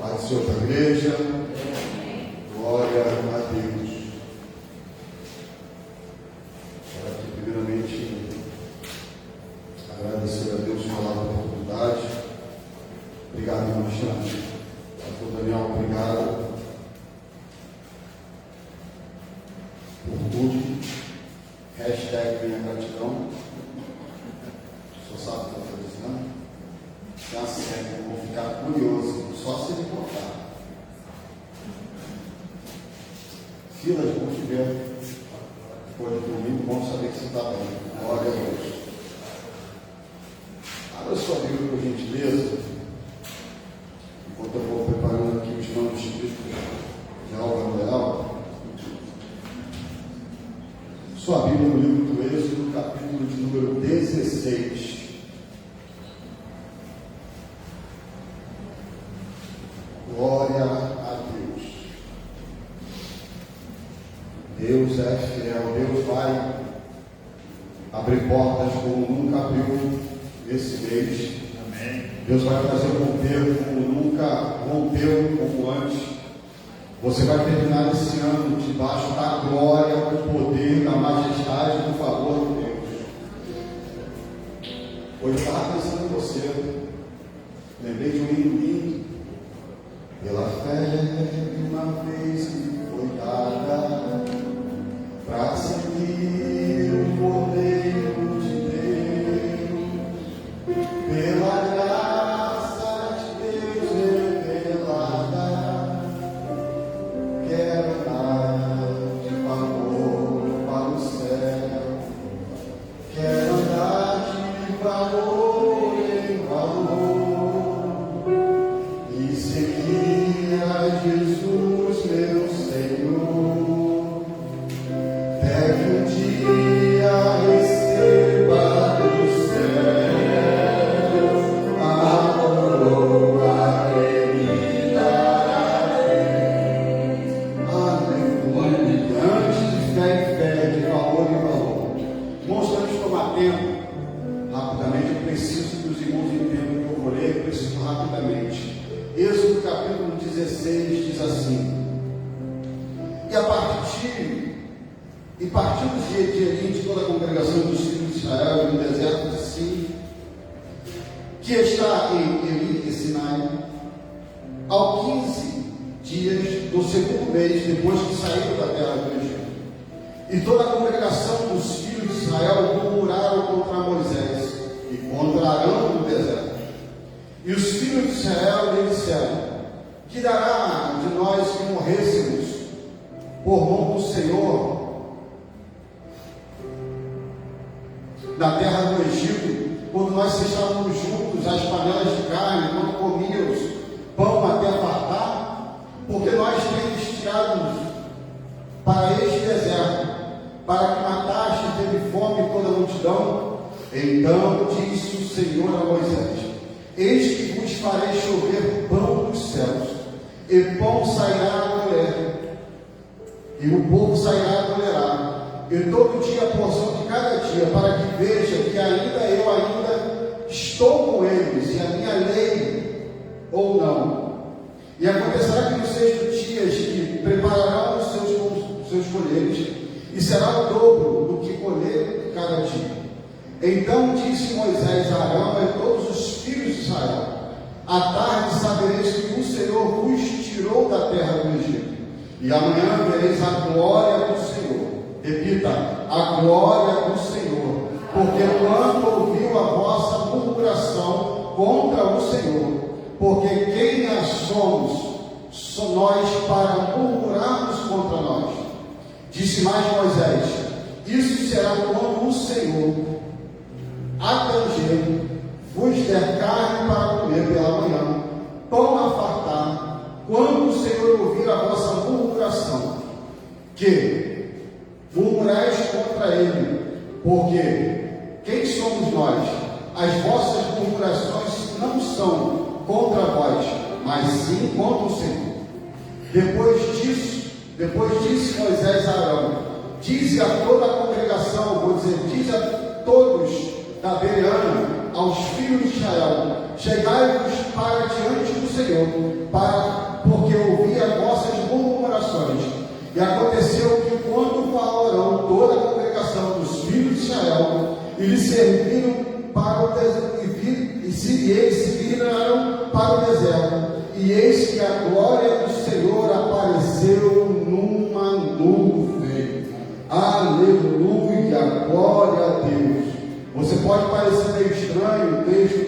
Pai do Senhor da igreja, glória a Deus. Quero aqui primeiramente agradecer a Deus pela oportunidade. Obrigado, irmão Xande. Pastor Daniel, obrigado por tudo. Hashtag minha gratidão. Só sabe o que eu estou dizendo? Já sei, eu vou ficar curioso, só se ele contar. Fila de multiverso. Depois de domingo, bom saber que você está bem. Glória a Deus. Abra sua Bíblia, por gentileza. Enquanto eu vou preparando aqui os nomes de Álvaro Leal. Sua Bíblia no livro do Êxodo, capítulo de número 16. Glória a Deus. Deus é fiel. Deus vai abrir portas como nunca abriu esse mês. Amém. Deus vai fazer romper como nunca rompeu, como antes. Você vai terminar esse ano debaixo da glória, do poder, da majestade e do favor de Deus. Hoje eu estava pensando em você. Lembrei de um hino lindo. Pela fé, uma vez que foi dada, para seguir o Cordeiro de Deus, pela graça de Deus revelada, quero andar de favor para o céu, quero andar de valor em valor. E seguir a Jesus, meu Senhor, até que um dia receba do céu a coroa que me dará. Aleluia. Antes de fé em fé, de valor em valor. Irmãos, antes de tomar tempo, rapidamente, eu preciso que os irmãos entendam o que eu vou ler, eu preciso rapidamente. Êxodo capítulo 16 diz assim: E partiu de Eli de toda a congregação dos filhos de Israel no deserto de Sim, que está em Eli e Sinai, ao 15 dias do segundo mês, depois que saíram da terra do Egito. E toda a congregação dos filhos de Israel murmuraram contra Moisés e contra Arão no deserto. E os filhos de Israel lhe disseram: que dará de nós que morrêssemos por mão do Senhor na terra do Egito, quando nós estávamos juntos às panelas de carne, quando comíamos pão até fartar? Porque nós temos tirado para este deserto, para que mataste e teve fome toda a multidão. Então disse o Senhor a Moisés: eis que vos farei chover pão dos céus, e pão sairá a colher, e o povo sairá a tolerar, e todo dia a porção de cada dia, para que veja que eu estou com eles, e a minha lei ou não. E acontecerá que nos 6 dias que prepararão os seus colheres, e será o dobro do que colher cada dia. Então disse Moisés a Arão e a todos os filhos de Israel: à tarde sabereis que o Senhor vos tirou da terra do Egito, e amanhã vereis a glória do Senhor. Repita: a glória do Senhor, porque quando ouviu a vossa murmuração contra o Senhor, porque quem nós somos nós para murmurarmos contra nós? Disse mais Moisés: isso será quando o Senhor abranger, vos der carne para comer pela manhã, pão a fartar, quando o Senhor ouvir a vossa murmuração, que murmurais contra ele, porque quem somos nós? As vossas murmurações não são contra vós, mas sim contra o Senhor. Depois disse Moisés a Arão: dize a toda a congregação, dize a todos da Bereana, aos filhos de Israel: chegai-vos para diante do Senhor, porque ouvi as vossas murmurações. E aconteceu que, quando falou Arão, toda a congregação dos filhos de Israel, e lhe serviram para o deserto, e eles se viraram para o deserto, e eis que a glória do Senhor apareceu numa nuvem. Aleluia, glória a Deus. Você pode parecer meio estranho o texto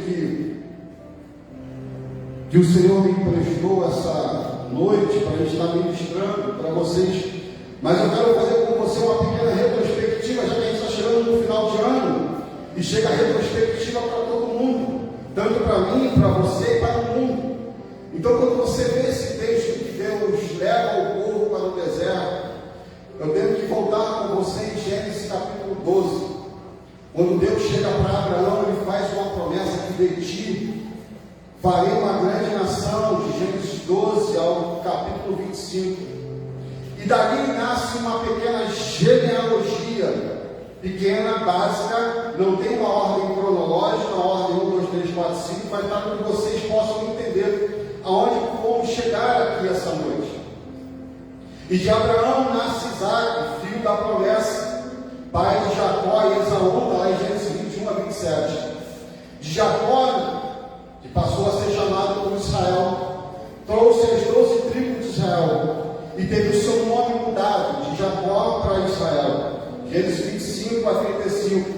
que o Senhor me emprestou essa noite para a gente estar ministrando para vocês, mas eu quero fazer com você uma pequena retrospectiva, já que a gente está chegando no final de ano, e chega a retrospectiva para todo mundo, tanto para mim, para você e para o mundo. Então, quando você vê esse texto que Deus leva o povo para o deserto, eu tenho que voltar com você em Gênesis capítulo 12, quando Deus chega para Abraão, ele faz uma promessa que de ti farei uma grande nação, de Gênesis 12 ao capítulo 25. E dali nasce uma pequena genealogia, pequena, básica, não tem uma ordem cronológica, uma ordem 1, 2, 3, 4, 5, mas para que vocês possam entender aonde vamos chegar aqui essa noite. E de Abraão nasce Isaac, filho da promessa, pai de Jacó e Esaú, está lá em Gênesis 21 a 27. De Jacó, que passou a ser chamado como Israel, trouxe as 12 tribos de Israel, e teve o seu nome mudado, de Jacó para Israel. Gênesis 25 a 35.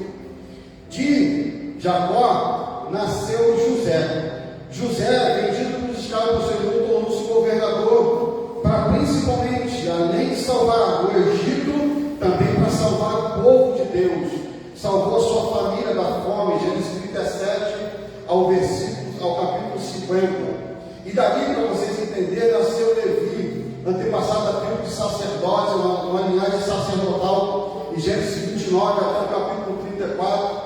De Jacó nasceu José. José, vendido pelos escravos do Senhor, tornou-se governador, para principalmente, além de salvar o Egito, também para salvar o povo de Deus. Salvou a sua família da fome, Gênesis 37 ao capítulo 50. E dali, para vocês entenderem, nasceu Levi, antepassado da tribo de sacerdotes, uma linhagem sacerdotal, em Gênesis 29 até o capítulo 34.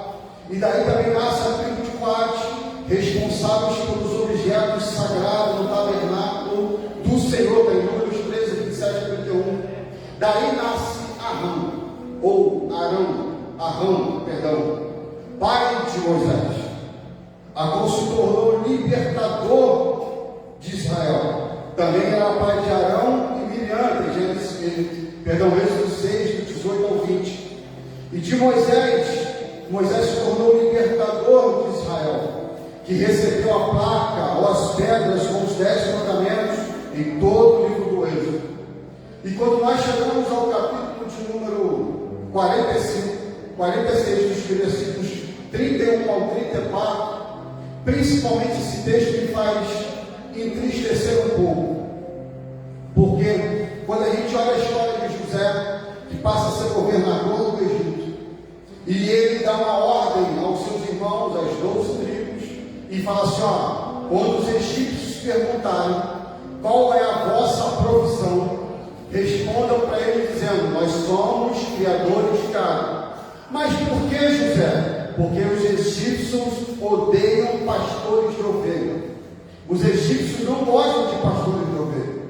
E daí também nasce a tribo de Coate, responsáveis pelos objetos sagrados no tabernáculo do Senhor, em Números 13, 27 e 31. Daí nasce Arão, pai de Moisés, a qual se tornou libertador de Israel. Também era pai de Arão e Miriam, Êxodo 6, do 18 ao 20. E de Moisés se tornou libertador de Israel, que recebeu a placa ou as pedras com os 10 mandamentos em todo o livro do Êxodo. E quando nós chegamos ao capítulo de número 46, dos versículos 31 ao 34, principalmente esse texto me faz entristecer um pouco, porque quando a gente olha a história de José, que passa a ser governador do Egito, e ele dá uma ordem aos seus irmãos, às 12 tribos, e fala assim: quando os egípcios perguntarem qual é a vossa profissão, respondam para ele dizendo: nós somos criadores de gado. Mas por que, José? Porque os egípcios odeiam pastores de ovelha. Os egípcios não gostam de pastores de ovelha.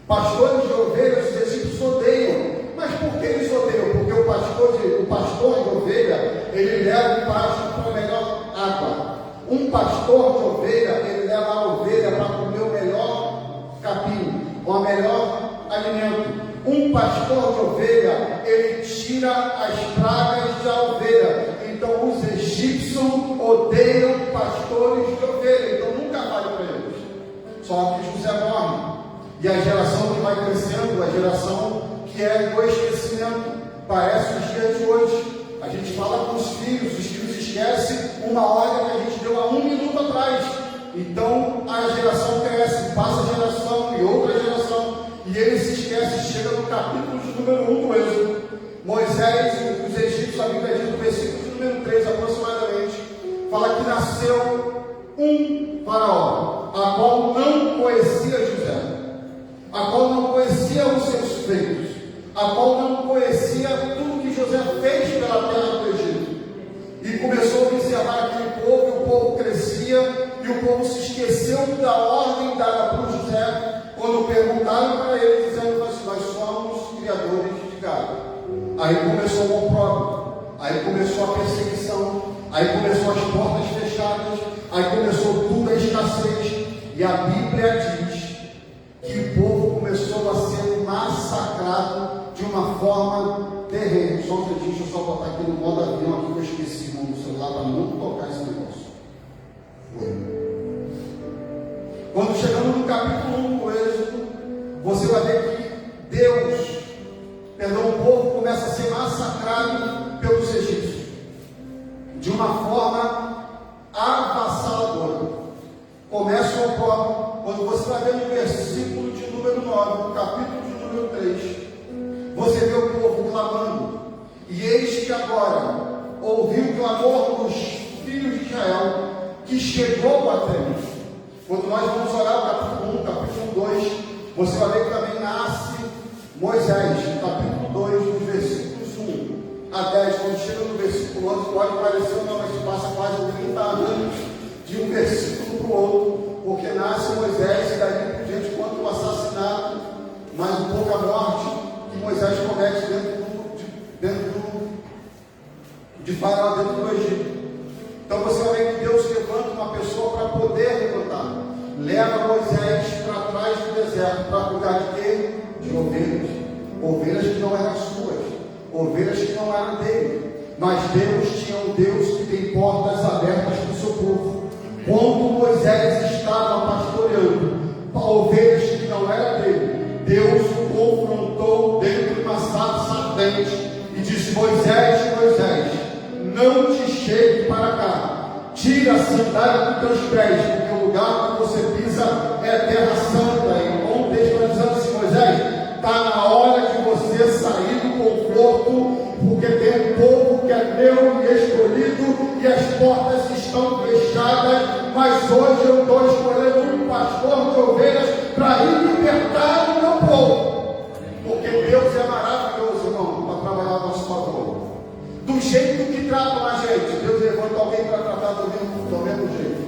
Pastores de ovelha os egípcios odeiam. Mas por que eles odeiam? Porque o pastor de ovelha, ele leva o pasto para a melhor água. Um pastor de ovelha, ele leva a ovelha para comer o melhor capim, o melhor alimento. Um pastor de ovelha, ele tira as pragas da ovelha. Então os egípcios odeiam pastores de ovelha, então nunca vale para eles. Só que José morre, e a geração que vai crescendo, a geração que é do esquecimento, parece os dias de hoje. A gente fala com os filhos esquecem uma ordem que a gente deu há 1 minuto atrás. Então a geração cresce, passa a geração e outra geração, e eles se esquecem. Chega no capítulo de número 1 do Êxodo, Moisés e os egípcios, a Bíblia diz no versículo de número 3 aproximadamente, fala que nasceu um faraó, a qual não conhecia José, a qual não conhecia os seus feitos, a qual não conhecia tudo que José fez pela terra do Egito. E começou a observar aquele povo, e o povo crescia, e o povo se esqueceu da ordem dada por José, quando perguntaram para ele, dizendo assim: nós somos criadores de gado. Aí começou o opróbrio, aí começou a perseguição, aí começou as portas fechadas. fechadas, aí começou tudo a escassez, e a Bíblia diz que o povo começou a ser massacrado de uma forma terrível. Só um instantinho, deixa eu só botar aqui no modo avião, aqui que eu esqueci o celular para não tocar esse negócio. Foi. Quando chegamos no capítulo 1 do Êxodo, você vai ver que o povo começa a ser massacrado pelos egípcios de uma forma avassaladora. Começa o próprio, quando você vai ver no versículo de número 9, no capítulo de número 3, você vê o povo clamando, e eis que agora ouviu o clamor dos filhos de Israel, que chegou até mim. Quando nós vamos orar o capítulo 1, capítulo 2, você vai ver que também nasce Moisés, no capítulo 2, nos versículos 1 a 10, quando chega no versículo 11, pode parecer um nome que passa quase 30 anos de um versículo para o outro, porque nasce Moisés e daí por diante quanto o assassinato, mais um pouco a morte que Moisés comete dentro de Faraó, dentro do Egito. Então você vai ver que Deus levanta uma pessoa para poder levantar. Leva Moisés para trás do deserto para cuidar de quê? De ovelhas. Ovelhas que não eram suas, ovelhas que não eram dele. Mas Deus tinha um Deus que tem portas abertas para o seu povo. Quando Moisés estava pastoreando ovelhas que não eram dele, Deus o confrontou dentro de uma sarça ardente e disse: Moisés, Moisés, não te chegue para cá, tira a sandália dos teus pés, porque o lugar que você pisa é terra santa. E um texto está dizendo assim: Moisés, está na hora de você sair do conforto, porque tem um povo que é meu e escolhido, e as portas estão fechadas, mas hoje eu estou escolhendo um pastor de ovelhas para ir libertar o meu povo, porque Deus é maravilhoso, irmão, para trabalhar a nosso favor. Do jeito que tratam a gente, Deus levanta alguém para tratar do mesmo jeito.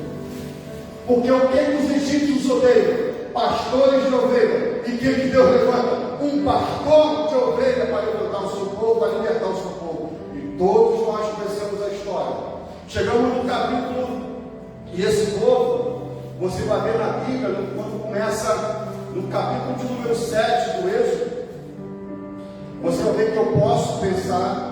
Porque o que os egípcios odeiam? Pastores de ovelha. E quem que Deus levanta? Um pastor de ovelha para levantar o seu povo, para libertar o seu povo. E todos nós conhecemos a história. Chegamos no capítulo, e esse povo, você vai ver na Bíblia, quando começa no capítulo de número 7 do Êxodo, você vai ver que eu posso pensar.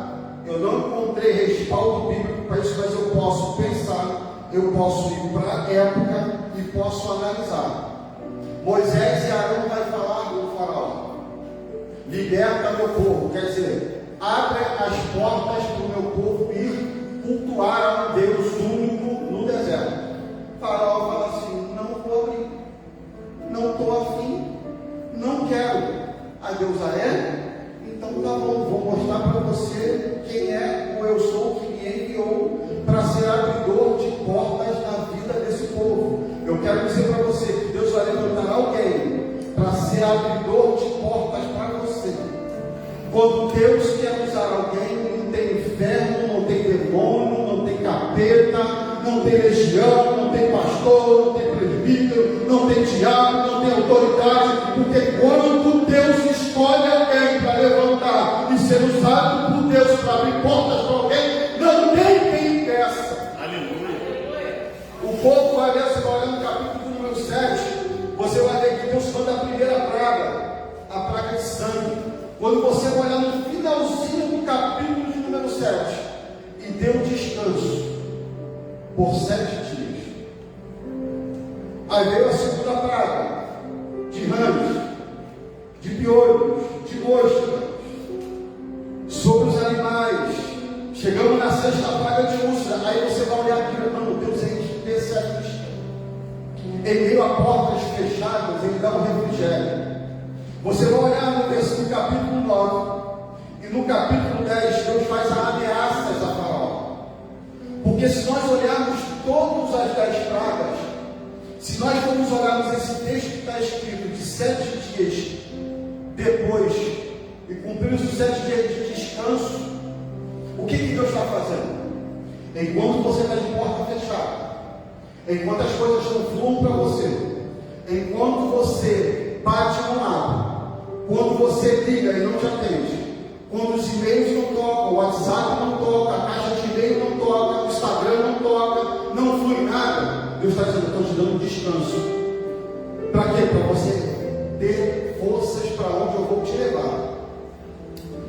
Eu não encontrei respaldo bíblico para isso, mas eu posso pensar, eu posso ir para a época e posso analisar. Moisés e Arão vai falar com o faraó: liberta meu povo, quer dizer, abre as portas para o meu povo ir cultuar a um Deus único no deserto. O faraó fala assim: não vou abrir, não estou afim, não quero. A Deus é? Então tá bom, vou mostrar para você quem é o eu sou que me enviou para ser abridor de portas na vida desse povo. Eu quero dizer para você que Deus vai levantar alguém para ser abridor de portas para você. Quando Deus quer usar alguém, não tem inferno, não tem demônio, não tem capeta, não tem legião, não tem pastor, não tem presbítero, não tem diabo, não tem autoridade, porque quando Deus escolhe alguém para levantar e ser usado por Deus para abrir portas para alguém, não tem quem impeça. Aleluia. O povo vai ver, você vai olhar no capítulo número 7, você vai ver que Deus manda a primeira praga, a praga de sangue. Quando você vai olhar no finalzinho do capítulo de número 7, e deu descanso por 7 dias. Aí veio a segunda praga, de rãs, de piolhos, de moscas, sobre os animais. Chegamos na sexta praga de úlcera. Aí você vai olhar aqui, não, Deus é especialista. Em meio a portas fechadas, ele dá um refrigério. Você vai olhar no capítulo 9, e no capítulo 10, Deus faz ameaças a Faraó. Porque se nós olharmos todas as 10 pragas, se nós formos olharmos esse texto que está escrito de 7 dias depois, e cumprirmos os 7 dias de descanso, o que Deus está fazendo? Enquanto você está de porta fechada, enquanto as coisas não fluem para você, enquanto você bate no lado, quando você liga e não te atende, quando os e-mails não tocam, o WhatsApp não toca, a caixa de e-mail não toca, o Instagram não toca, não flui nada, Deus está dizendo: eu estou te dando descanso. Para quê? Para você ter forças para onde eu vou te levar.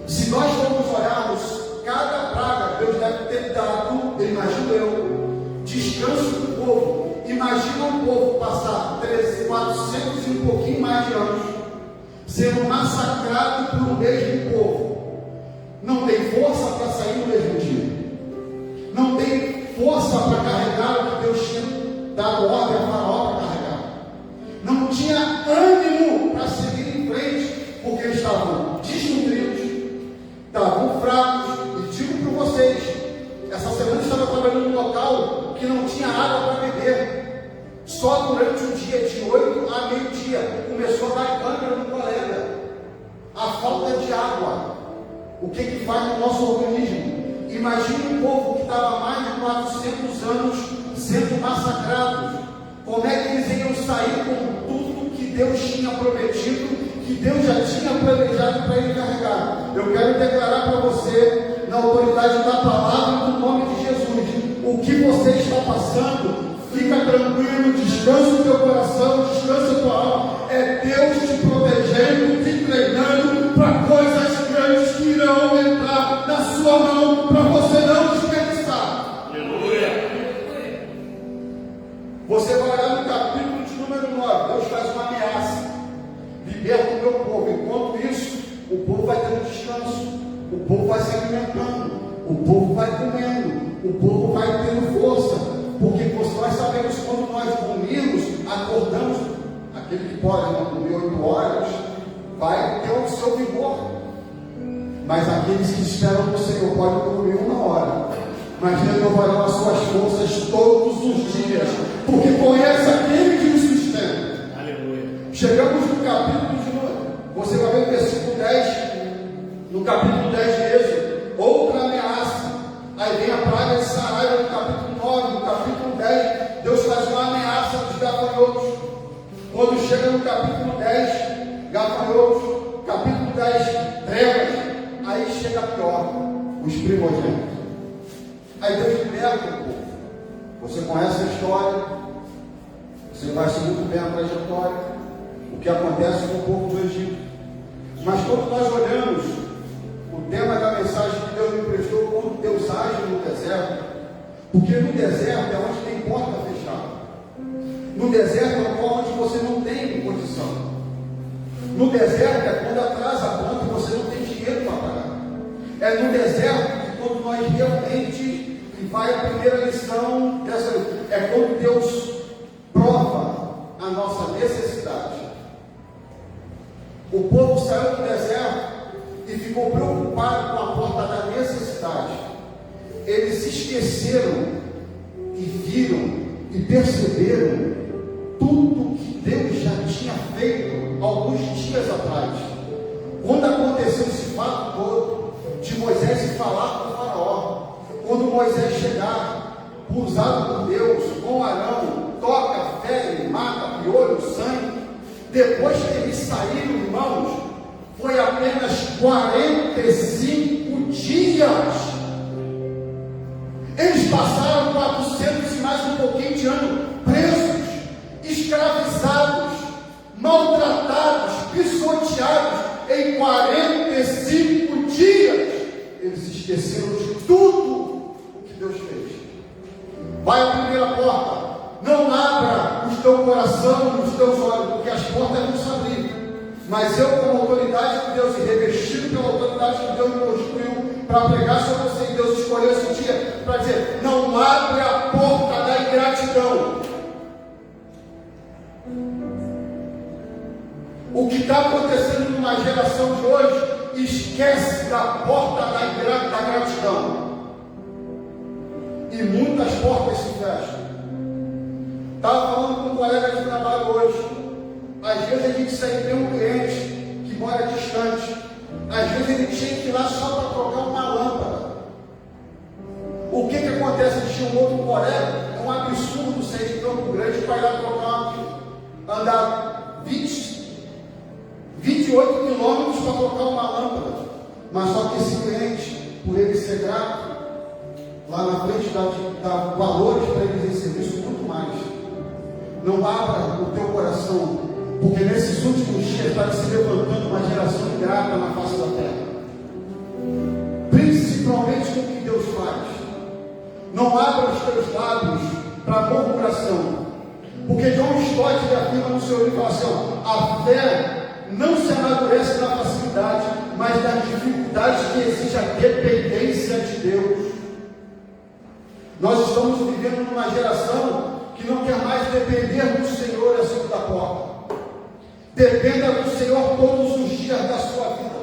Se nós formos olharmos cada praga, Deus deve ter dado, eu imagino eu, descanso para o povo. Imagina um povo passar 400 e um pouquinho mais de anos sendo massacrado por um mesmo povo. Não tem força para sair no mesmo dia. Não tem força para carregar o que Deus tinha dado ordem a Faraó para carregar. Não tinha ânimo para seguir em frente, porque eles estavam desnutridos, estavam fracos. E digo para vocês, essa semana eu estava trabalhando num local que não tinha água para beber. Só durante o dia, de 8 a meio-dia, começou a dar câimbra no colega. A falta de água. O que faz no nosso organismo? Imagine um povo que estava há mais de 400 anos sendo massacrado. Como é que eles iam sair com tudo que Deus tinha prometido, que Deus já tinha planejado para ele carregar? Eu quero declarar para você, na autoridade da palavra, no nome de Jesus, o que você está passando, fica tranquilo, descansa o teu coração, descansa a tua alma. É Deus te protegendo, te treinando para coisas grandes que irão entrar na sua mão, para você não desperdiçar. Aleluia! Você vai olhar no capítulo de número 9, Deus faz uma ameaça: liberta o meu povo. Enquanto isso, o povo vai tendo descanso, o povo vai se alimentando, o povo vai comendo, o povo vai tendo força. Porque nós sabemos que quando nós dormimos, acordamos, aquele que pode não dormir 8 horas, vai ter o seu vigor. Mas aqueles que esperam no Senhor podem dormir 1 hora, mas renovarão as suas forças todos os dias, porque conhece aquele que nos sustenta. Aleluia. Chegamos no capítulo de novo. Você vai ver o versículo 10, no capítulo 10 de Êxodo, outra ameaça. Aí vem a praga de Saraiva no capítulo 9, no capítulo 10, Deus faz uma ameaça dos gafanhotos. Quando chega no capítulo 10, gafanhotos, capítulo 10, trevas, aí chega pior, os primogênitos. Aí Deus liberta o povo. Você conhece a história, você conhece muito bem a trajetória, o que acontece com o povo do Egito. Mas quando nós olhamos o tema da mensagem que Deus me prestou, como Deus age no deserto, porque no deserto é onde tem porta fechada. No deserto é onde você não tem condição. No deserto é quando atrasa a conta e você não tem dinheiro para pagar. É no deserto que quando nós realmente, e vai a primeira lição dessa, é quando Deus prova a nossa necessidade. O povo saiu do deserto e ficou preocupado com a porta da necessidade. Eles se esqueceram e viram e perceberam tudo que Deus já tinha feito alguns dias atrás. Quando aconteceu esse fato todo de Moisés ir falar com o Faraó, quando Moisés chegar, usado por Deus, com Arão, toca, fere, mata, piolho, sangue, depois que eles saíram, irmãos, foi apenas 45 dias. Eles passaram 400 e mais um pouquinho de ano presos, escravizados, maltratados, pisoteados. Em 45 dias, eles esqueceram de tudo o que Deus fez. Vai à primeira porta. Não abra o teu coração e os teus olhos, porque as portas não se abriram. Mas eu, como autoridade de Deus, e revestido pela autoridade que Deus me construiu para pregar sobre você, e Deus escolheu esse dia para dizer: não abre a porta da ingratidão. O que está acontecendo numa geração de hoje, esquece da porta da gratidão. E muitas portas se fecham. Estava falando com um colega de trabalho hoje. Às vezes a gente sai tem um cliente que mora distante. Às vezes ele tinha que ir lá só para trocar uma lâmpada. O que acontece? Ele tinha um outro colega, é um absurdo sair de Campo Grande para ir lá trocar, andar 28 quilômetros para trocar uma lâmpada. Mas só que esse cliente, por ele ser grato, lá na frente dá valores para ele em serviço muito mais. Não abra o teu coração, porque nesses últimos dias está se levantando uma geração ingrata na face da terra, principalmente com o que Deus faz. Não abra os teus lábios para murmuração, porque John Stott afirma no seu livro assim: a fé não se amadurece na facilidade, mas nas dificuldades que exige a dependência de Deus. Nós estamos vivendo numa geração que não quer mais depender do Senhor a segunda porta. Dependa do Senhor todos os dias da sua vida.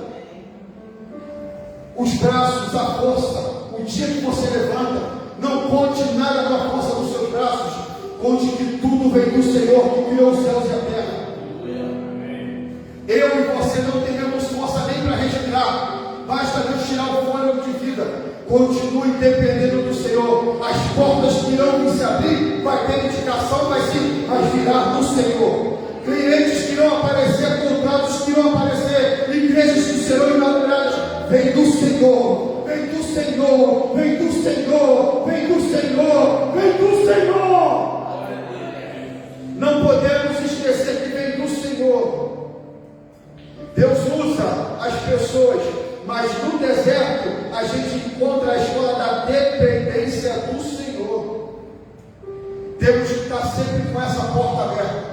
Os braços, a força, o dia que você levanta, não conte nada com a força dos seus braços, conte que tudo vem do Senhor que criou os céus e a terra. Eu e você não teremos força nem para respirar, basta Deus tirar o fôlego de vida. Continue dependendo do Senhor. As portas que irão se abrir, vai ter indicação, mas sim, vai virar do Senhor. Clientes que irão aparecer, contratos que irão aparecer, igrejas que serão inauguradas, vem do Senhor, vem do Senhor, vem do Senhor, vem do Senhor, vem do Senhor. Não podemos esquecer que vem do Senhor. Deus usa as pessoas, mas no deserto a gente encontra a escola da dependência do Senhor. Temos que estar sempre com essa porta aberta.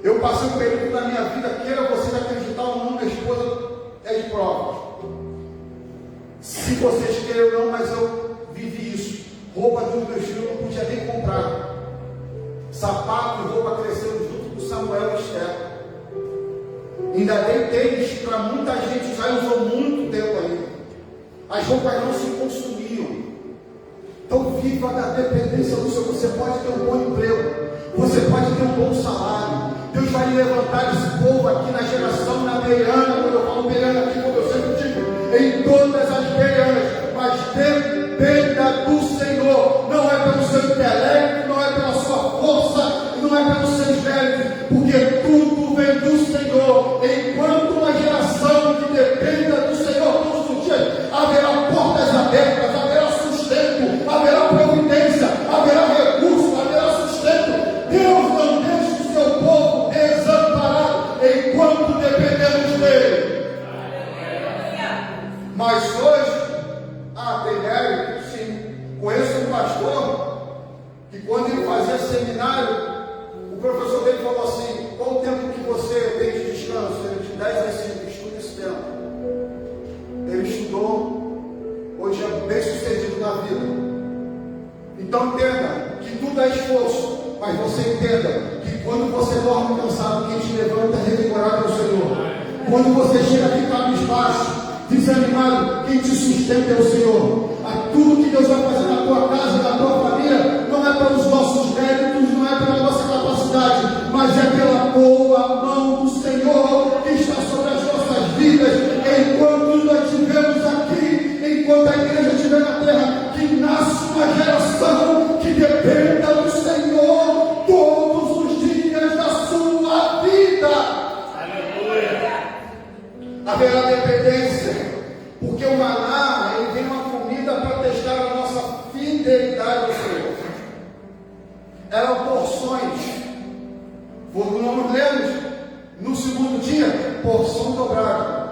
Eu passei um período da minha vida, queira você acreditar ou não, minha esposa é de provas. Se vocês querem ou não, mas eu vivi isso. Roupa dos meus filhos eu não podia nem comprar. Sapato e roupa cresceram junto com Samuel e Esther. Ainda dei tênis para muita gente, já usou muito tempo ainda. As roupas não se consumiam. Então viva da dependência do Senhor. Você pode ter um bom emprego, você pode ter um bom salário. Deus vai levantar esse povo aqui na geração, na Beirana. Quando eu falo Beirana aqui, como eu sempre digo, em todas as Beiranas, mas dependa do Senhor. Não é pelo seu intelecto, não é pela sua força, não é pelos seus méritos, porque tudo vem do Senhor. Enquanto uma geração que dependa do Senhor todos os dias, haverá portas abertas, haverá sustento, haverá providência, haverá recurso, haverá sustento. Deus não deixa o seu povo desamparado enquanto dependemos dele. Mas hoje, tem mérito, sim. Conheço um pastor que quando ele fazia seminário, o professor dele falou assim: qual o tempo que você tem de descanso? Ele tinha 10 a 5, estuda esse tempo. Ele estudou, hoje é bem sucedido na vida. Então entenda que tudo é esforço, mas você entenda que quando você dorme cansado, quem te levanta é revigorado é o Senhor. Quando você chega aqui cabisbaixo, desanimado, quem te sustenta é o Senhor. Tudo que Deus vai fazer na tua casa, na tua família, não é pelos nossos méritos, não é pela nossa capacidade, mas é pela boa mão do Senhor que está sobre as nossas vidas. Enquanto nós estivermos aqui, enquanto a igreja estiver na terra, que nasce uma geração que dependa do Senhor todos os dias da sua vida. Aleluia. Haverá dependência, porque o maná, ele vem uma comida para testar a nossa fidelidade ao Senhor. Eram porções. Nós lemos no segundo dia, porção dobrada.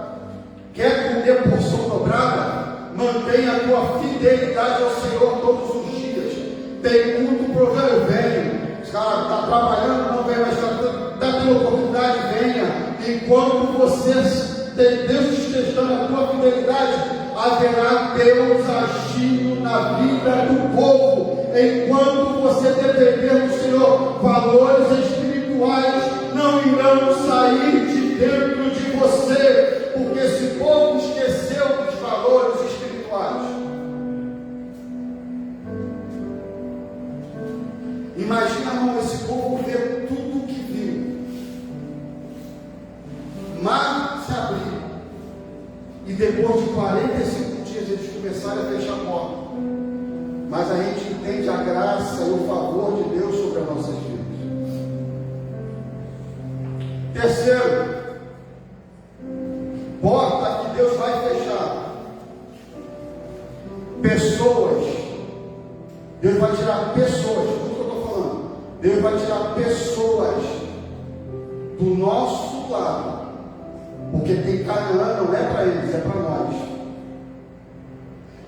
Quer comer porção dobrada? Mantenha a tua fidelidade ao Senhor todos os dias. Tem muito problema, venha. Está trabalhando, não vem, mas está tendo oportunidade, venha. Enquanto você tem Deus te testando a tua fidelidade, haverá Deus agindo na vida do povo. Enquanto você depender do Senhor, valores espirituais não irão sair de dentro de você, porque esse povo esqueceu dos valores espirituais. Imagina, irmão, esse povo ver tudo o que viu. Mar se abriu. E depois de 45 dias eles começaram a fechar a porta. Mas a gente entende a graça e o favor de Deus sobre as nossas vidas. Terceiro, pessoas. Deus vai tirar pessoas, tudo que eu estou falando. Deus vai tirar pessoas do nosso lado. Porque tem Canaã, não é para eles, é para nós.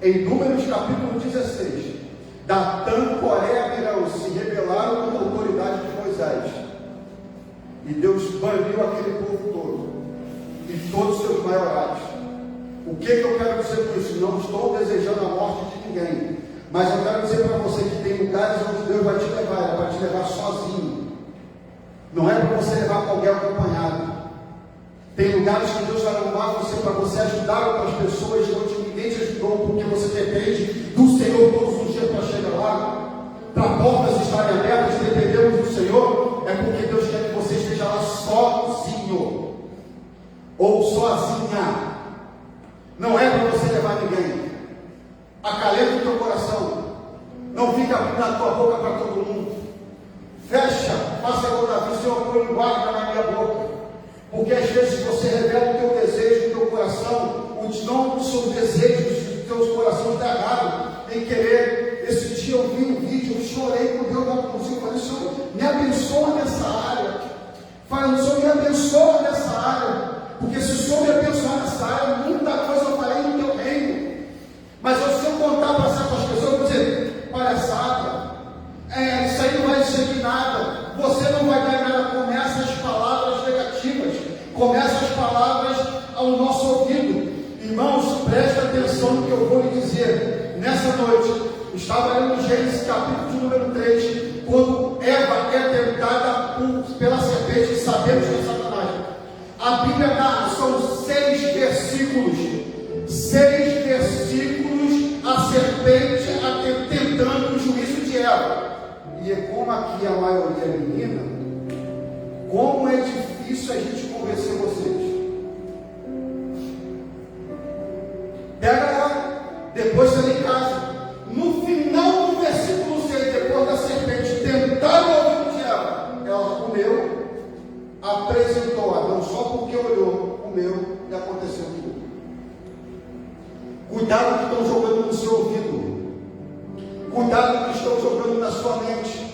Em Números capítulo 16, Datã, Coré e Abirão se rebelaram contra a autoridade de Moisés. E Deus baniu aquele povo todo. E todos os seus maiorais. O que eu quero dizer com isso? Não estou desejando a morte de ninguém. Mas eu quero dizer para você que tem lugares onde Deus vai te levar. É para te levar sozinho. Não é para você levar com alguém acompanhado. Tem lugares que Deus vai levar você para você ajudar outras pessoas onde ninguém te ajudou, porque você depende do Senhor todos os dias para chegar lá. Para portas estarem abertas, dependemos do Senhor, é porque Deus quer que você esteja lá sozinho ou sozinha. Não é para você levar ninguém. Acalenta o teu coração. Não fica abrindo a tua boca para todo mundo. Fecha, faça igual Davi, Senhor, põe guarda na minha boca. Porque às vezes você revela o teu desejo no teu coração, não são desejos do teu coração está errado em querer. Esse dia eu vi um vídeo, eu chorei com Deus lá no consigo, falei, Senhor, me abençoa nessa área. Falei, Senhor, me abençoa nessa área. Porque se o Senhor me abençoar nessa área, muita coisa eu farei no teu reino. Mas se eu contar para certas pessoas, eu vou dizer, palhaçada, isso aí não vai servir nada. Você não vai dar nada. Começa as palavras negativas. Começa as palavras ao nosso ouvido. Irmãos, presta atenção no que eu vou lhe dizer. Nessa noite, estava lendo Gênesis capítulo de número 3, quando Eva é tentada pela serpente, que sabemos que é Satanás. A Bíblia narra, são 6 versículos. 6 versículos, a serpente tentando o juízo de Eva. E como aqui a maioria é menina, como é difícil a gente convencer vocês. Pega lá, depois você em casa. No final do versículo 6, depois da serpente tentar o ouvido de Eva, ela comeu, apresentou Adão só porque olhou, comeu e aconteceu tudo. Cuidado que estão jogando no seu ouvido. Cuidado que estão jogando na sua mente.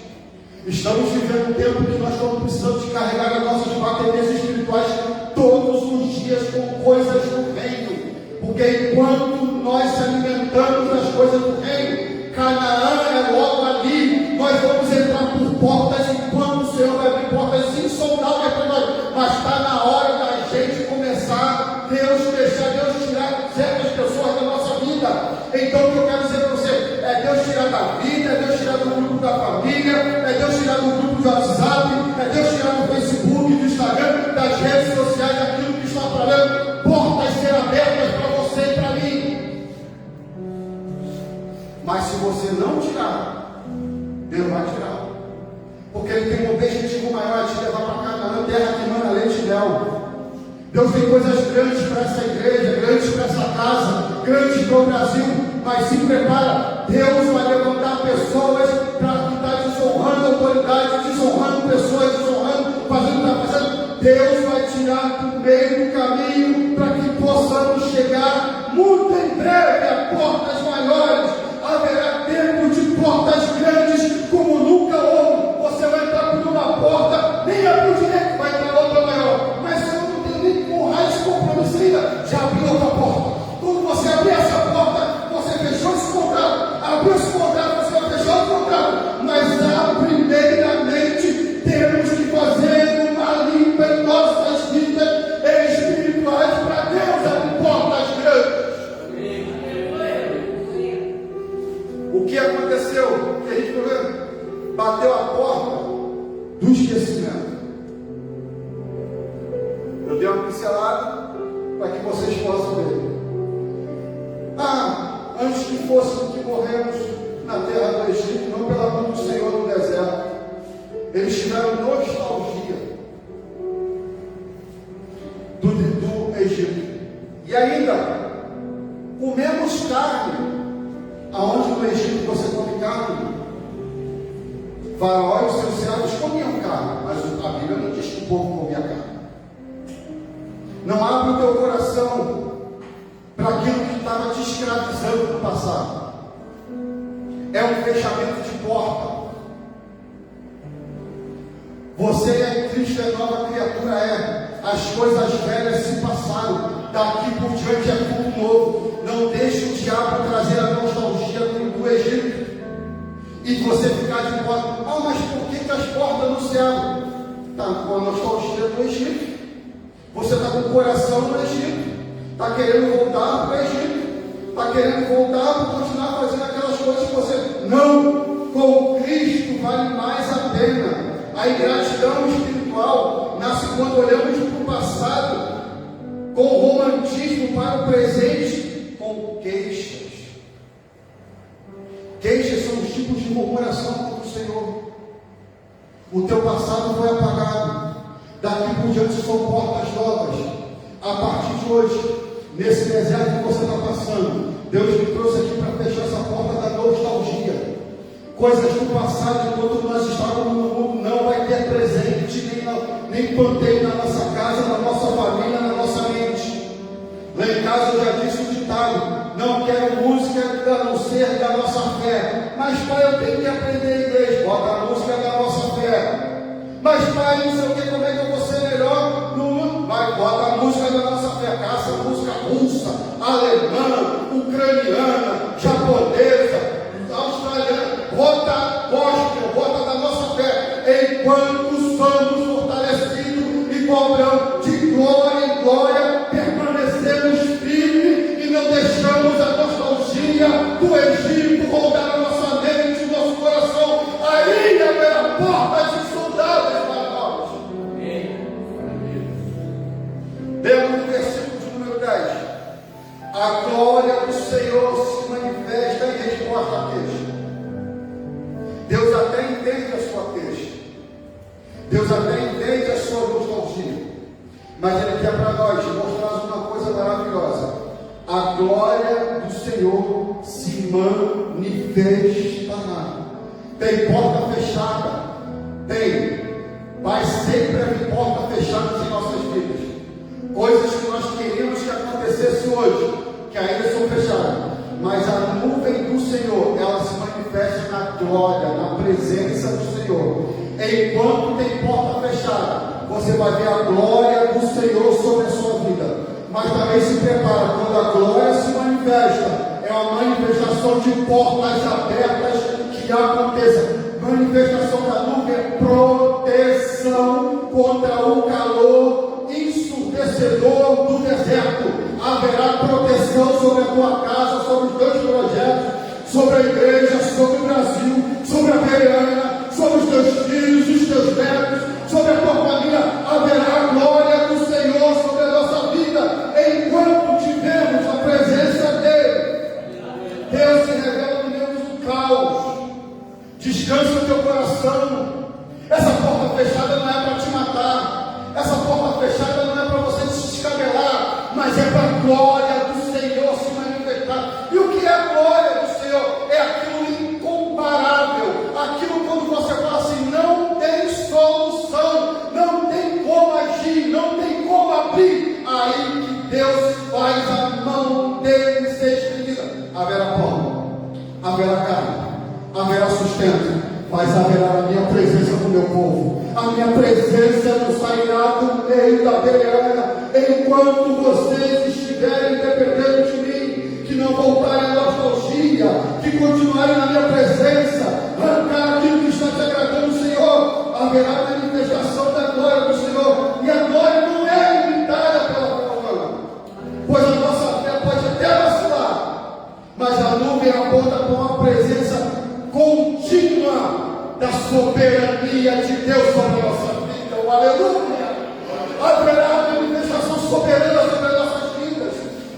Estamos vivendo um tempo que nós estamos precisando de carregar as nossas baterias espirituais todos os dias com coisas do reino. Porque enquanto nós se alimentamos das coisas do reino, Canaã é logo ali. Nós vamos entrar por portas enquanto o Senhor vai abrir portas insondáveis para nós. Mas está na hora da gente começar, Deus tirar certas pessoas da nossa vida. Então o que eu quero dizer para você é Deus tirar da vida, é Deus tirar do grupo da família, é Deus tirar do grupo do WhatsApp, é Deus tirar do Facebook, do Instagram, das redes sociais, daquilo que está falando. Portas serão abertas para você e para mim. Mas se você não tirar, Deus vai tirar. Porque Ele tem um objetivo maior de te levar para Canaã, terra que manda leite e mel. Deus tem coisas grandes para essa igreja, grandes para essa casa, grandes para o Brasil, mas se prepara, Deus vai levantar pessoas para que está desonrando a autoridade, desonrando pessoas, desonrando, fazendo o que está fazendo. Deus vai tirar do meio do caminho para que possamos chegar muito em breve a portas maiores. Haverá tempo de portas grandes como nunca houve. Você vai entrar por uma porta, nem a por direito, vai entrar outra maior, mas você não tem nem que honrar esse compromisso ainda. Já abriu outra porta. Quando você abrir essa porta, você fechou esse contrato. Abriu esse contrato, você vai fechar o contrato. Mas primeiramente temos que fazer uma limpa em nossas vidas espirituais para Deus abrir portas grandes. O que aconteceu? O que a gente viu? Bateu a porta do esquecimento. Eu dei uma pincelada para que vocês possam ver. Antes que fôssemos que morremos na terra do Egito, não pela mão do Senhor no deserto, eles tiveram nostalgia do Egito. E ainda comemos carne. Aonde no Egito você come carne? Faraó e os seus servos comiam carne, mas a Bíblia não diz que o povo comia carne. Não abre o teu coração para aquilo que estava te escravizando no passado. um fechamento de porta. Você é Cristo, é nova criatura, é. As coisas velhas se passaram, daqui por diante é tudo novo. Não deixe o diabo trazer a nostalgia do Egito e você ficar de porta. Ah, mas por que as portas não se abrem? Está com a nostalgia do Egito. Você está com o coração no Egito, está querendo voltar para o Egito, está querendo voltar para continuar fazendo aquelas coisas que você não. Com Cristo vale mais a pena. A ingratidão espiritual nasce quando olhamos para o passado com romantismo para o presente com queixas. Queixas são os tipos de murmuração contra o Senhor. O teu passado foi apagado. Daqui por diante são portas novas. A partir de hoje, nesse deserto que você está passando, Deus me trouxe aqui para fechar essa porta da nostalgia. Coisas do passado, enquanto nós estávamos no mundo, não vai ter presente, nem planteio na nossa casa, na nossa família, na nossa mente. Lá em casa eu já disse o ditado: não quero música a não ser da nossa fé. Mas pai, eu tenho que aprender inglês. Bota a música da nossa fé. Mas pai, não sei o que, como é que eu vou ser melhor no mundo? Vai, bota a música da nossa fé. Caça música russa, alemã, ucraniana, japonesa, australiana. Bota gospel, bota da nossa fé. Enquanto somos fortalecidos e cobrão de glória em glória, permanecemos firmes e não deixamos a nostalgia do Egito voltar na nossa mente, no nosso coração. Ainda haverá portas insoldáveis para nós. Lembra no versículo de número 10. A glória do Senhor se manifesta em resposta à queixa. Deus até entende a sua queixa. Deus até entende a sua nostalgia. Mas Ele quer para nós mostrar uma coisa maravilhosa. A glória do Senhor se manifestará. Tem porta fechada? Tem. Vai sempre haver porta fechada em nossas vidas. Coisas que nós queríamos que acontecesse hoje, que ainda são fechadas. Mas a nuvem do Senhor, ela se manifesta na glória, na presença do Senhor. Enquanto tem porta fechada, você vai ver a glória do Senhor sobre a sua vida. Mas também se prepara, quando a glória se manifesta, é uma manifestação de portas abertas que aconteça. Manifestação da nuvem é proteção contra o calor ensurdecedor do deserto. Haverá proteção sobre a tua casa, sobre os teus projetos, sobre a igreja, sobre o Brasil, sobre a Bereana, sobre os teus filhos, os teus netos, sobre a tua família. Haverá a glória do Senhor sobre a nossa vida, enquanto tivermos a presença dEle. Deus se revela no meio do caos. Descansa o teu coração. Essa porta fechada não é para te matar. Essa porta fechada não é para você se descabelar, mas é para a glória do Senhor se manifestar. E o que é a glória do Senhor? É aquilo incomparável. Aquilo quando você fala assim, não tem solução, não tem como agir, não tem como abrir. Aí que Deus faz a mão dele ser estendida. Haverá pão, haverá carne, haverá sustento, mas haverá a minha presença com o meu povo. A minha presença não sairá do meio da Bereana, enquanto vocês estiverem dependendo de mim, que não voltarem à nostalgia, que continuarem na minha presença, arrancar aquilo que está te agradando, Senhor. Haverá a manifestação da glória do Senhor, e a glória não é limitada pela fé humana, pois a nossa fé pode até vacilar, mas a nuvem aponta para uma presença contínua da soberania de Deus sobre a nossa vida. Oh, aleluia! Haverá uma manifestação soberana sobre as nossas vidas.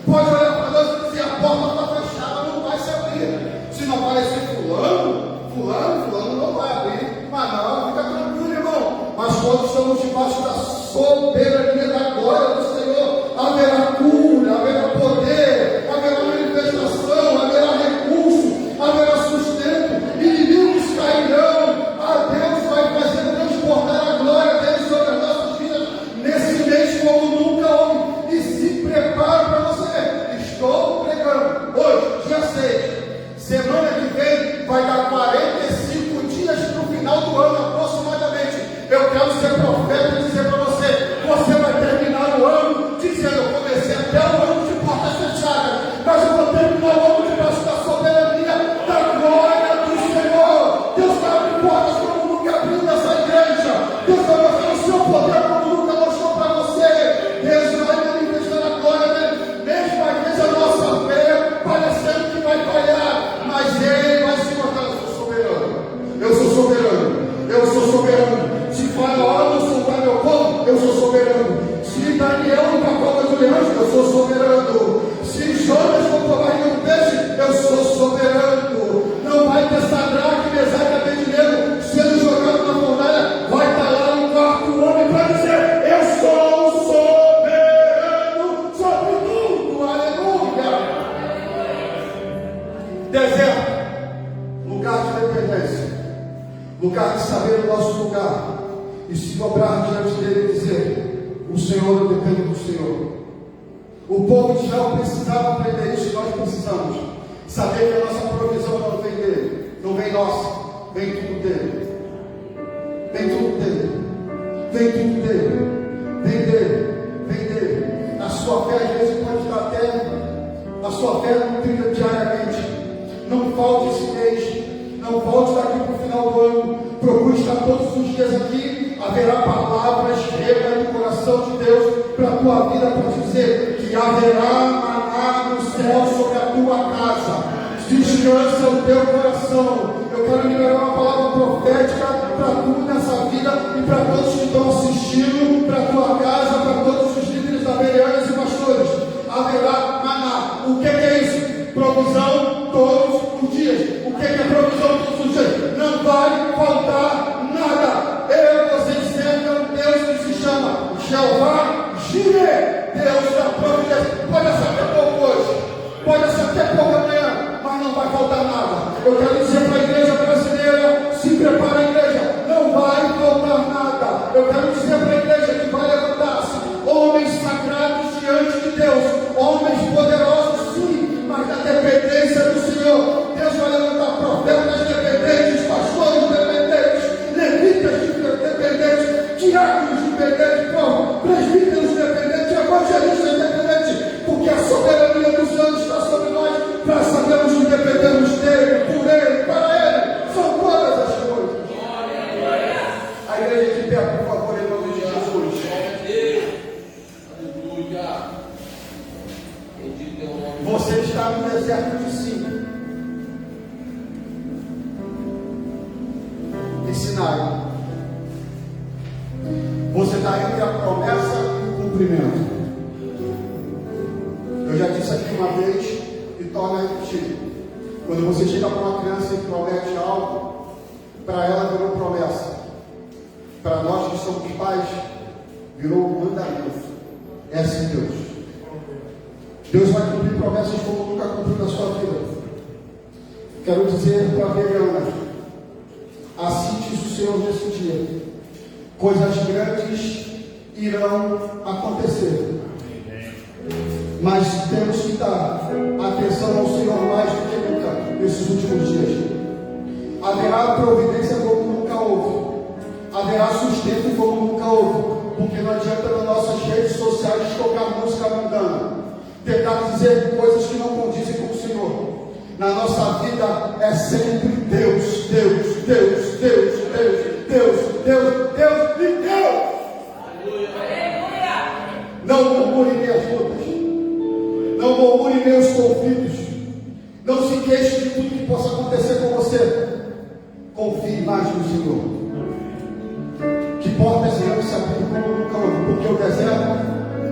Pode olhar para nós e dizer: a porta está fechada, não vai se abrir. Se não aparecer fulano não vai abrir. Mas não, fica tranquilo, irmão. Mas quando estamos debaixo da soberania da glória do Senhor, haverá cura, haverá poder, haverá manifestação, haverá recurso, haverá sustento, inimigos cairão. A Deus vai fazer transportar a glória dele sobre as nossas vidas nesse mês como nunca houve. E se prepara para você ver. Estou pregando hoje, dia 6. Semana que vem vai dar de saber o nosso lugar e se dobrar diante dele e dizer: o Senhor, eu dependo do Senhor. O povo de Israel precisava aprender isso, e nós precisamos saber que a nossa provisão não vem dele, não vem nossa, vem tudo dele. Vem tudo dele, vem tudo dele, vem dele, vem dele. A sua fé às vezes pode estar até, a sua fé nutrida diariamente. Não falte esse mês, não falte daqui para o final do ano. Procure estar todos os dias aqui. Haverá palavras chegas do coração de Deus para a tua vida, para dizer que haverá maná no céu sobre a tua casa. Descansa o teu coração. Eu quero liberar uma palavra profética para tu nessa vida e para todos que estão assistindo, para a tua casa, para todos os líderes da Bereanas e pastores. Haverá maná. O que é isso? Provisão todos os dias. O que é provisão todos os dias? Não vai faltar nada. Eu, você sempre é um Deus que se chama Jeová Jireh, Deus da providência. Pode ser até pouco hoje, pode ser até pouco amanhã, mas não vai faltar nada. Eu quero dizer para a igreja brasileira: se prepara, a igreja, não vai faltar nada. Eu quero dizer para a igreja que vai levantar-se homens sagrados diante de Deus, homens poderosos sim, mas da dependência do Senhor. Deus vai levantar profetas dependentes, pastores dependentes, levitas dependentes, diáconos dependentes, presbíteros dependentes, evangelistas dependentes, porque a soberania do Senhor está sobre nós, para sabermos que dependemos dele, por ele, para ele. São todas as coisas. A igreja de pé, por favor, em nome de Jesus. Aleluia. Você está no deserto de si. Sinai. Você está entre a promessa e o cumprimento. Eu já disse aqui uma vez e torno a repetir. Quando você chega para uma criança e promete algo, para ela virou promessa. Para nós que somos pais, virou um mandamento. É assim Deus. Deus vai cumprir promessas como nunca cumpriu na sua vida. Quero dizer para a Veriana: assim diz o Senhor nesse dia: coisas grandes irão acontecer, mas temos que dar atenção ao Senhor mais do que nunca nesses últimos dias. Haverá providência como nunca houve, haverá sustento como nunca houve, porque não adianta nas nossas redes sociais tocar música mundana, tentar dizer coisas que não condizem com o Senhor. Na nossa vida é sempre Deus, Deus, Deus, Deus, Deus, Deus, Deus, Deus e Deus. Não murmure nem as lutas, não murmure nem os conflitos, não se queixe de tudo que possa acontecer com você. Confie mais no Senhor. Que portas irão se abrir como nunca houve, porque o deserto,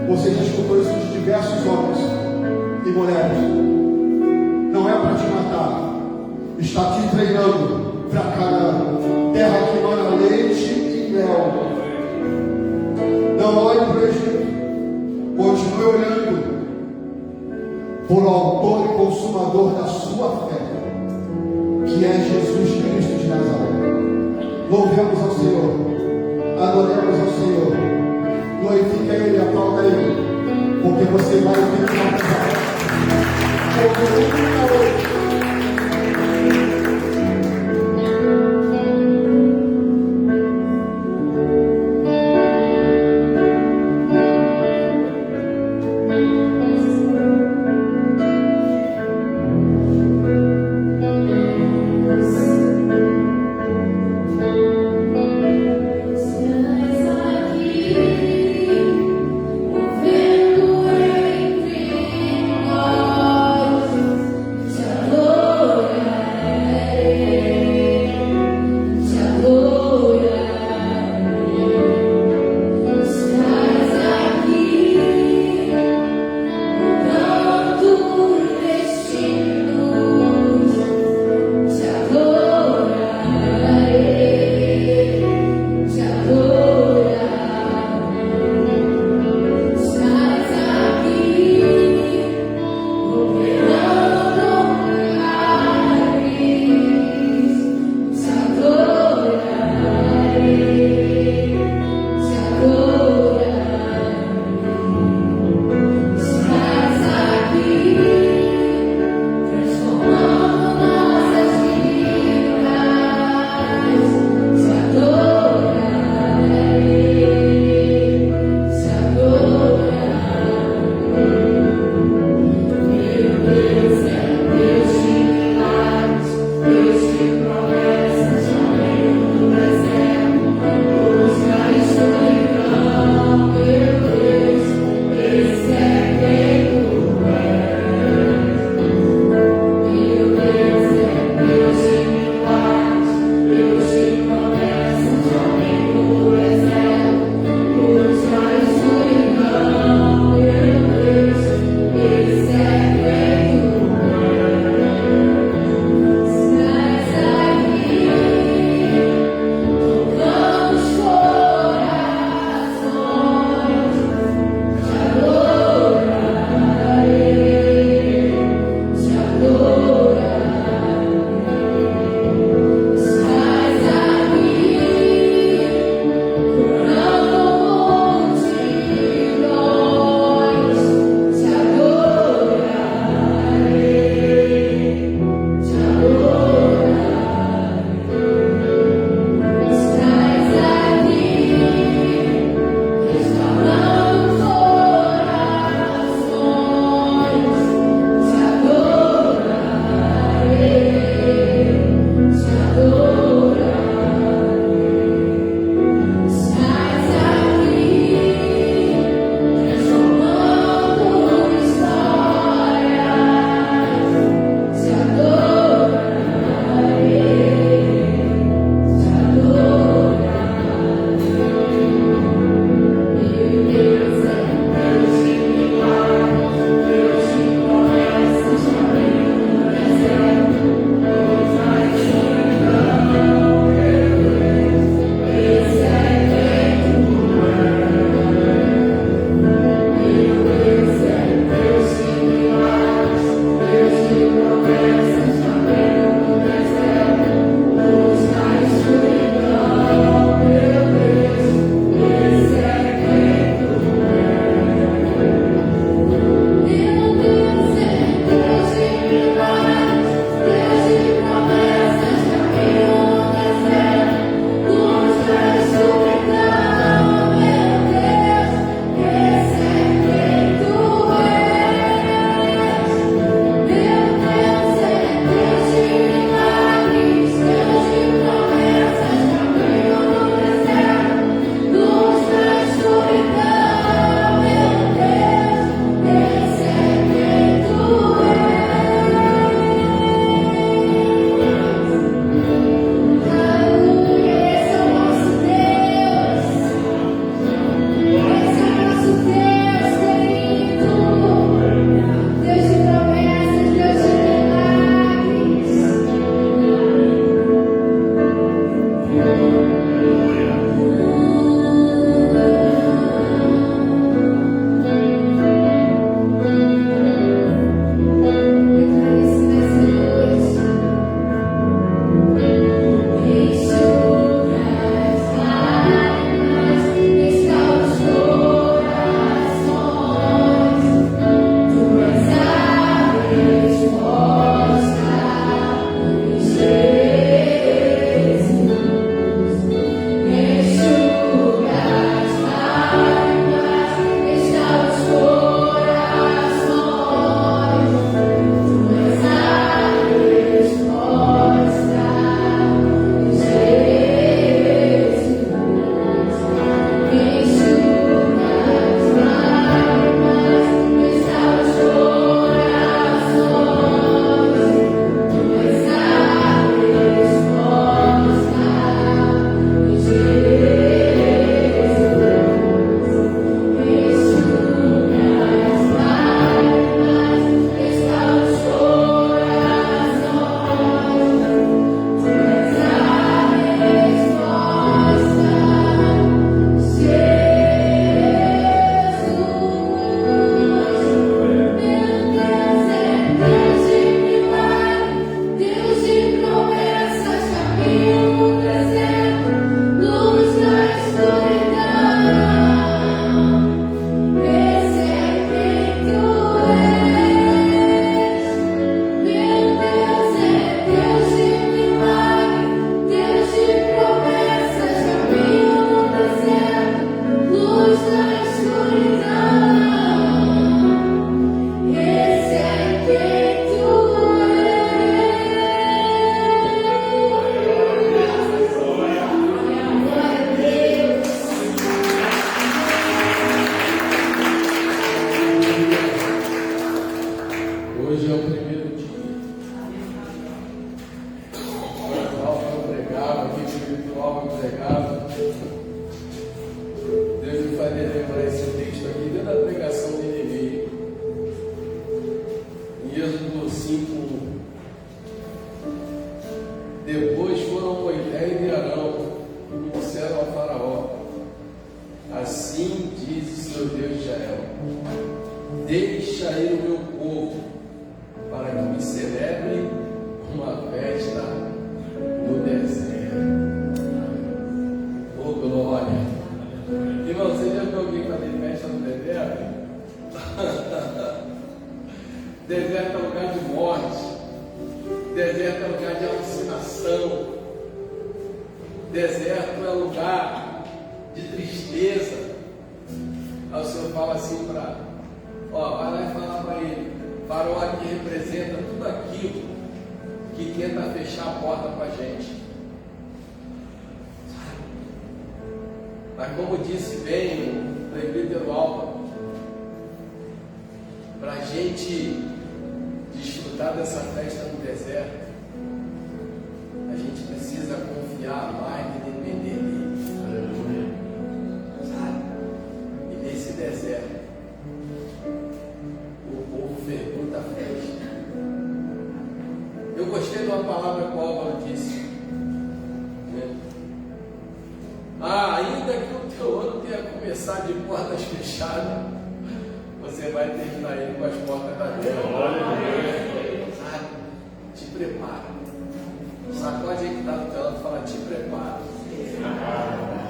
você já escutou isso de diversos homens e mulheres, não é para te matar, está te treinando para Canaã, terra que mana leite e mel. Não olhe para o Egito, continue olhando para o autor e consumador da sua fé, que é Jesus Cristo de Nazaré. Louvemos ao Senhor, adoremos ao Senhor, glorifica Ele, aplauda Ele, porque você vai ter que batizar. Movendo entre nós. Deus de Israel: deixa ir o meu povo, para que me celebre uma festa no deserto. Oh, glória! Irmão, você já viu alguém fazer festa no deserto? Deserto é lugar de morte, deserto é lugar de alucinação, deserto é lugar de tristeza. Aí o Senhor fala assim vai lá e fala para ele: Faraó aqui representa tudo aquilo que tenta fechar a porta para a gente. Mas como disse bem o presbítero Álvaro, para a gente desfrutar dessa festa no deserto, a gente precisa confiar mais e depender dele. Sabe? E nesse deserto, o povo fez muita festa. Eu gostei de uma palavra que o Álvaro disse, né? Ainda que o teu ano tenha começado de portas fechadas, você vai terminar ele com as portas abertas. Sabe? Te prepara. Sacode aí que está do teu lado e fala: te prepara.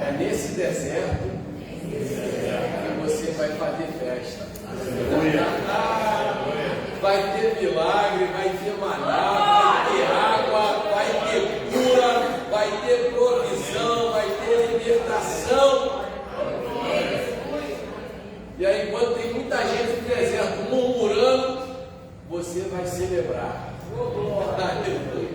É nesse deserto que você vai fazer festa. Vai ter milagre, vai ter maná, vai ter água, vai ter cura, vai ter provisão, vai ter libertação. E aí, enquanto tem muita gente no deserto murmurando, você vai celebrar. Aleluia.